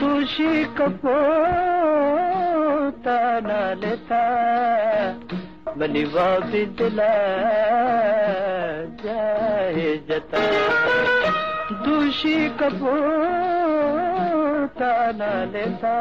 दूषी कपोता न लेता बलिवा बिदला जाए जता दूषी कपोता न लेता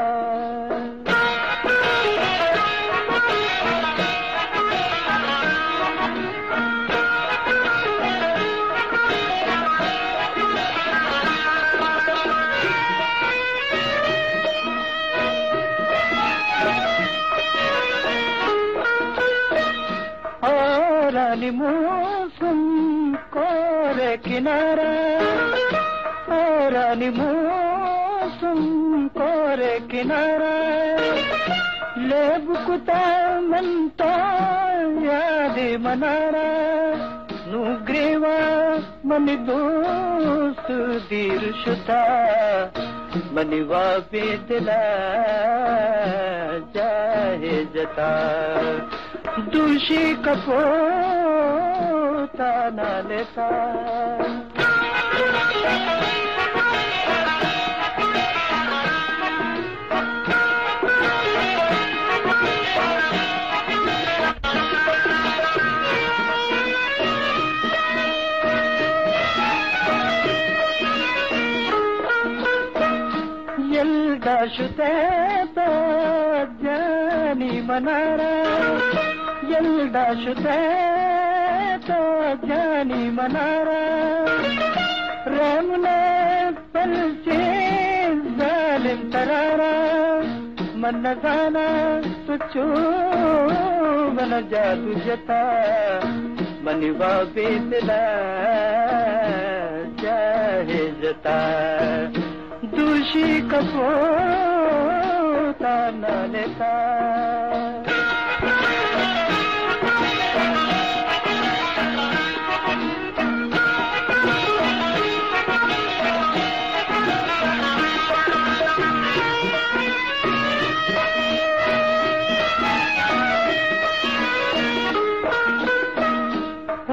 रानी मौसम कोरे किनारा रानी मौसम कोरे किनारा लेब कुता मनता यादी मनारा नुग्रीवा मन दोस्त दीर शुता मनिवा बेदला जाए जता दूषी कपोता न लेता ಎಲ್ಡಾಶುತೆ ಜಾನಿ ಮನಾರ ಎಲ್ಡಾಶುತೆ ಜಾನಿ ಮನಾರ ರೇಮುನೆ ಪಲ್ಚೆ ಜಾಲಿಂ ತರಾರ मन जाना तुझो मन जादू जता मनिवा बेदला जाए जता दूषी कपोता न लेता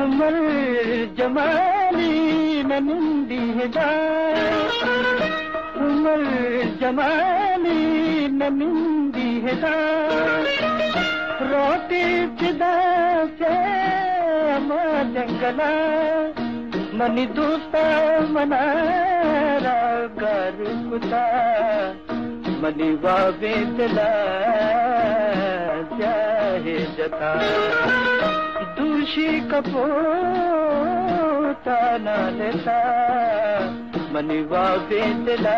उमर जमाली नंदी हिदा उमर जमाली नंदी हिदा रोटी चिदा से जंगला मनी दोस्ता मनारा घर कुता मनी बेदला जाए जता दूषी कपोता न लेता मनिवा बेदला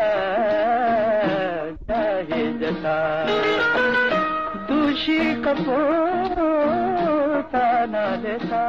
जाए जता दूषी कपोता न लेता